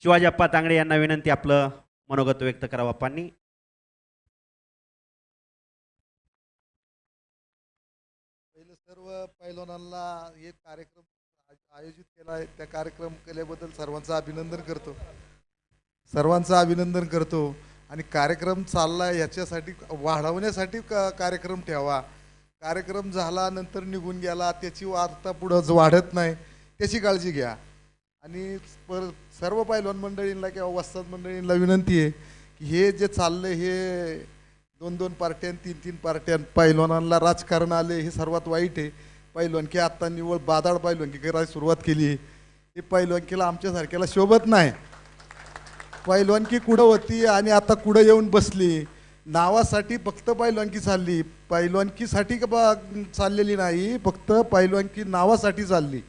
शिवाजीप्पा तांगडे यांना विनंती आपलं मनोगत व्यक्त करावं आप्पांनी. पहिले सर्व पैलवानांना हे कार्यक्रम आयोजित केला आहे त्या कार्यक्रम केल्याबद्दल सर्वांचं अभिनंदन करतो आणि कार्यक्रम चालला याच्यासाठी वाढवण्यासाठी कार्यक्रम ठेवा. कार्यक्रम झाला नंतर निघून गेला त्याची वार्ता पुढं वाढत नाही त्याची काळजी घ्या. आणि सर्व पैलवान मंडळींना किंवा वस्ताद मंडळींना विनंती आहे की हे जे चाललं हे 2-2 पार्ट्यां 3-3 पार्ट्यां पैलवानांना राजकारण आले हे सर्वात वाईट आहे. पैलवानकी आत्ता निवळ बादाड पैलवानकी करायला सुरुवात केली. ही पैलवानकीला आमच्यासारख्याला शोभत नाही. पैलवानकी कुठं होती आणि आता कुठं येऊन बसली. नावासाठी फक्त पैलवानकी चालली, पैलवानकीसाठी चाललेली नाही, फक्त पैलवानकी नावासाठी चालली.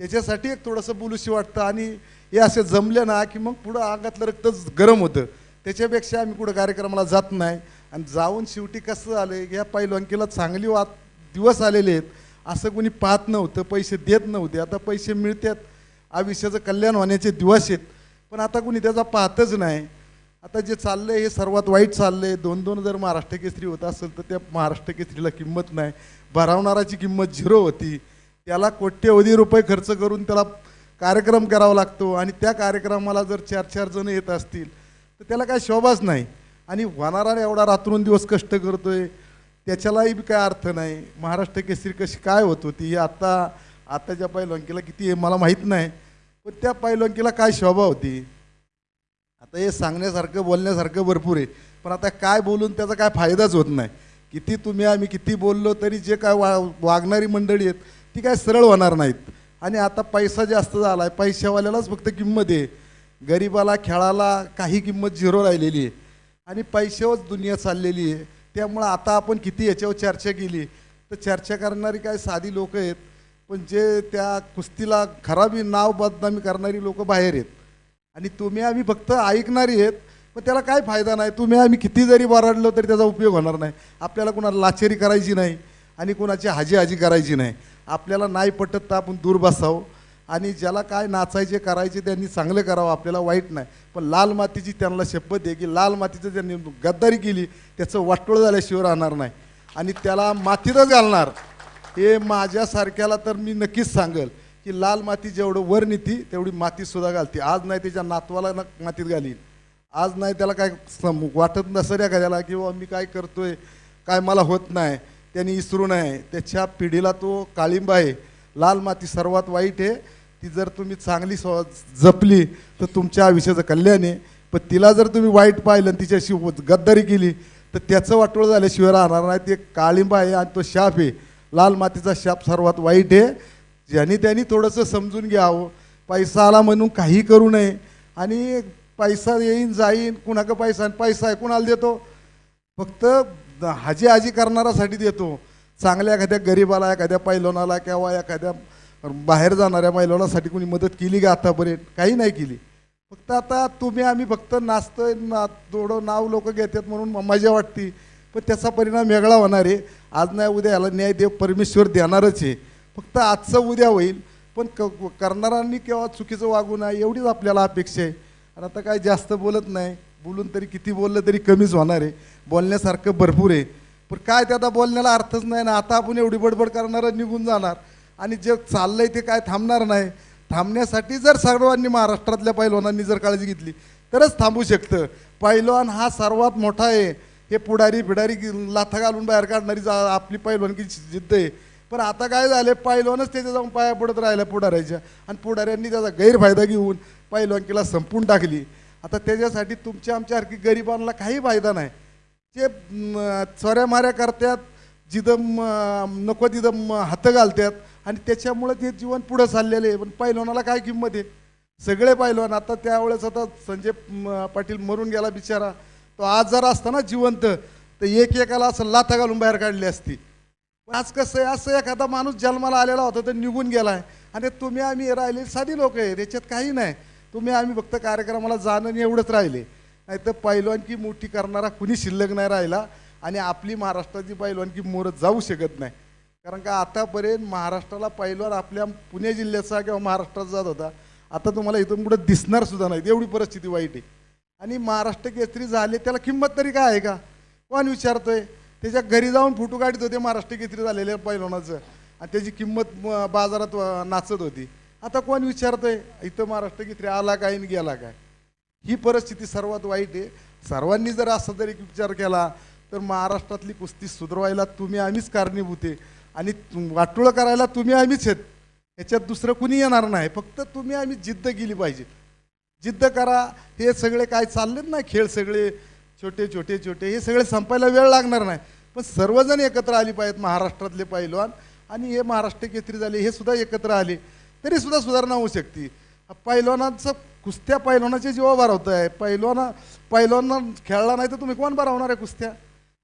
त्याच्यासाठी एक थोडंसं बोलूशी वाटतं आणि हे असे जमले ना की मग पुढं अंगातलं रक्त गरम होतं. त्याच्यापेक्षा आम्ही कुठं कार्यक्रमाला जात नाही. आणि जाऊन शेवटी कसं आलं ह्या पैलवानकीला चांगली दिवस आलेले आहेत असं कोणी पाहत नव्हतं, पैसे देत नव्हते. आता पैसे मिळतात, आयुष्याचं कल्याण होण्याचे दिवस आहेत, पण आता कोणी त्याचा पाहतच नाही. आता जे चाललं आहे हे सर्वात वाईट चाललं आहे. 2-2 जर महाराष्ट्र केसरी होत असेल तर त्या महाराष्ट्र केसरीला किंमत नाही. भरवणाराची किंमत 0 होती. त्याला कोट्यवधी रुपये खर्च करून त्याला कार्यक्रम करावा लागतो आणि त्या कार्यक्रमाला जर 4-4 जण येत असतील तर त्याला काय शोभाच नाही. आणि होणारा एवढा रात्रंदिवस कष्ट करतोय त्याच्यालाही बी काय अर्थ नाही. महाराष्ट्र केसरी कशी काय होत होती हे आताच्या पैलवानकीला किती आहे मला माहीत नाही, पण त्या पैलवानकीला काय शोभा होती. आता हे सांगण्यासारखं बोलण्यासारखं भरपूर आहे, पण आता काय बोलून त्याचा काय फायदाच होत नाही. आम्ही किती बोललो तरी जे काय वागणारी मंडळी आहेत ती काय सरळ होणार नाहीत. आणि आता पैसा जास्त झाला आहे, पैशावाल्यालाच फक्त किंमत आहे, गरिबाला खेळाला काही किंमत 0 राहिलेली आहे. आणि पैशावरच दुनिया चाललेली आहे. त्यामुळं आता आपण किती याच्यावर चर्चा केली तर चर्चा करणारी काय साधी लोक आहेत, पण जे त्या कुस्तीला खराबी नाव बदनामी करणारी लोक बाहेर आहेत. आणि आम्ही फक्त ऐकणारी आहेत, पण त्याला काय फायदा नाही. आम्ही किती जरी बरडलो तरी त्याचा उपयोग होणार नाही. आपल्याला कोणाला लाचेरी करायची नाही आणि कोणाची हाजी करायची नाही. आपल्याला नाही पटत तर आपण दूर बसावं आणि ज्याला काय नाचायचे करायचे त्यांनी चांगलं करावं, आपल्याला वाईट नाही. पण लाल मातीची त्यांना शपथ आहे की लाल मातीचं त्यांनी गद्दारी केली त्याचं वाटोळ झाल्याशिवाय राहणार नाही आणि त्याला मातीतच घालणार. हे माझ्यासारख्याला तर मी नक्कीच सांगेल की लाल माती जेवढं वर नेती तेवढी मातीसुद्धा घालते. आज नाही त्याच्या नातवाला मातीत घालीन, आज नाही त्याला काय वाटत नसेल एखाद्याला किंवा मी काय करतोय काय मला होत नाही त्यांनी इसरू नये. त्याच्या पिढीला तो काळिंबा आहे. लाल माती सर्वात वाईट आहे. ती जर तुम्ही चांगली जपली तर तुमच्या आयुष्याचं कल्याण आहे, पण तिला जर तुम्ही वाईट पाहिलं आणि तिच्याशी गद्दारी केली तर त्याचं वाटोळ झाल्याशिवाय राहणार नाही. ते काळिंबा आहे आणि तो शाप आहे. लाल मातीचा शाप सर्वात वाईट आहे. त्यांनी थोडंसं समजून घ्यावं. पैसा आला म्हणून काही करू नये. आणि पैसा येईन जाईन, कुणाकडं पैसा आहे कुणाला देतो, फक्त हाजी करणारासाठी देतो. चांगल्या एखाद्या गरीबाला, एखाद्या पैलवानाला किंवा एखाद्या बाहेर जाणाऱ्या पैलवानासाठी कोणी मदत केली का आतापर्यंत? काही नाही केली. फक्त आता आम्ही फक्त नाचतोय थोडं नाव लोक घेतात म्हणून मजा वाटते, पण त्याचा परिणाम वेगळा होणार आहे. आज नाही उद्या याला न्याय देव परमेश्वर देणारच आहे. फक्त आजचं उद्या होईल, पण करणाऱ्यांनी केव्हा चुकीचं वागू नये एवढीच आपल्याला अपेक्षा आहे. आणि आता काय जास्त बोलत नाही, बोलून तरी किती बोललं तरी कमीच होणार आहे. बोलण्यासारखं भरपूर आहे, पण काय त्याचा बोलण्याला अर्थच नाही ना. आता आपण एवढी बडबड करणारं निघून जाणार आणि जे चाललंय ते काय थांबणार नाही. थांबण्यासाठी जर सर्वांनी महाराष्ट्रातल्या पैलवानांनी जर काळजी घेतली तरच थांबू शकतं. पैलवान हा सर्वात मोठा आहे. हे पुढारी लाथा घालून बाहेर काढणारी आपली पैलवानकी जिद्द आहे. पण आता काय झालं, पैलवानच त्याच्या जाऊन पाया पडत राहिला पुढाऱ्याच्या, आणि पुढाऱ्यांनी त्याचा गैरफायदा घेऊन पैलवानकीला संपून टाकली. आता त्याच्यासाठी आमच्यासारखी गरिबांना काही फायदा नाही. जे चोऱ्या माऱ्या करतात, जिथं नको तिथं हात घालतात आणि त्याच्यामुळं ते जीवन पुढं चाललेलं आहे. पण पैलवानाला काय किंमत आहे? सगळे पैलवान आता त्यावेळेस आता संजय पाटील मरून गेला बिचारा, तो आज जर असता ना जिवंत तर एकाला असं लाथा घालून बाहेर काढली असती. पण आज कसं आहे, असं एखादा माणूस जन्माला आलेला होता तर निघून गेला आहे. आणि आम्ही राहिले साधी लोक आहे, त्याच्यात काही नाही. आम्ही फक्त कार्यक्रमाला जाणं एवढंच राहिले. नाही तर पैलवानकी मोठी करणारा कुणी शिल्लक नाही राहिला. आणि आपली महाराष्ट्राची पैलवानकी मोरत जाऊ शकत नाही. कारण का आतापर्यंत महाराष्ट्राला पैलवान आपल्या पुणे जिल्ह्याचा किंवा महाराष्ट्राचा जात होता. आता तुम्हाला इथून पुढे दिसणार सुद्धा नाहीत, एवढी परिस्थिती वाईट आहे. आणि महाराष्ट्र केसरी झाले त्याला किंमत तरी काय आहे का? कोण विचारतोय? त्याच्या घरी जाऊन फोटो काढत होते महाराष्ट्र केसरी झालेल्या पैलवानाचं आणि त्याची किंमत बाजारात नाचत होती. आता कोण विचारतोय इथं महाराष्ट्र केसरी आला काय आणि गेला काय? ही परिस्थिती सर्वात वाईट आहे. सर्वांनी जर असा जरी विचार केला तर महाराष्ट्रातली कुस्ती सुधारवायला तुम्ही आम्हीच कारणीभूत आहे आणि वाटोळं करायला तुम्ही आम्हीच आहेत. ह्याच्यात दुसरं कुणी येणार नाही. फक्त तुम्ही आम्ही जिद्द केली पाहिजे. जिद्द करा. हे सगळे काय चाललेत ना खेळ, सगळे छोटे छोटे छोटे, हे सगळे संपायला वेळ लागणार नाही. पण सर्वजण एकत्र आली पाहिजेत, महाराष्ट्रातले पैलवान. आणि हे महाराष्ट्र केसरी झाले हे सुद्धा एकत्र आले तरी सुद्धा सुधारणा होऊ शकते. पैलवानाचं कुस्त्या पैलवानाचे जीवा भरवत आहे. पैलवाना खेळला नाही तर तुम्ही कोण भरवणार आहे कुस्त्या?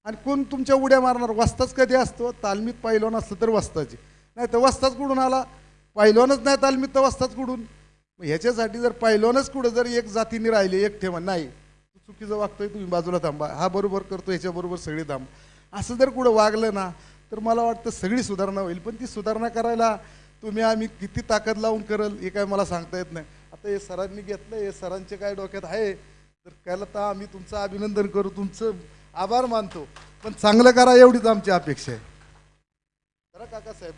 आणि कोण तुमच्या उड्या मारणार? वस्ताच कधी असतो? तालमीत पैलवान असलं तर वस्ताची, नाही तर वस्ताच कुठून आला? पैलवानच नाही तालमीत तर वस्ताच कुठून? ह्याच्यासाठी जर पैलवानच कुठं जर एक जातीने राहिले, एक ठेवा नाही तू चुकीचं वागतोय, तुम्ही बाजूला थांबा, हा बरोबर करतो ह्याच्याबरोबर सगळे थांबा, असं जर कुठं वागलं ना तर मला वाटतं सगळी सुधारणा होईल. पण ती सुधारणा करायला तुम्ही आम्ही किती ताकद लावून करल हे काय मला सांगता येत नाही. आता हे सरांनी घेतलं, हे सरांचे काय डोक्यात आहे तर त्याला तर आम्ही तुमचं अभिनंदन करू, तुमचं आभार मानतो. पण चांगलं करा एवढीच आमची अपेक्षा आहे. जरा काका साहेब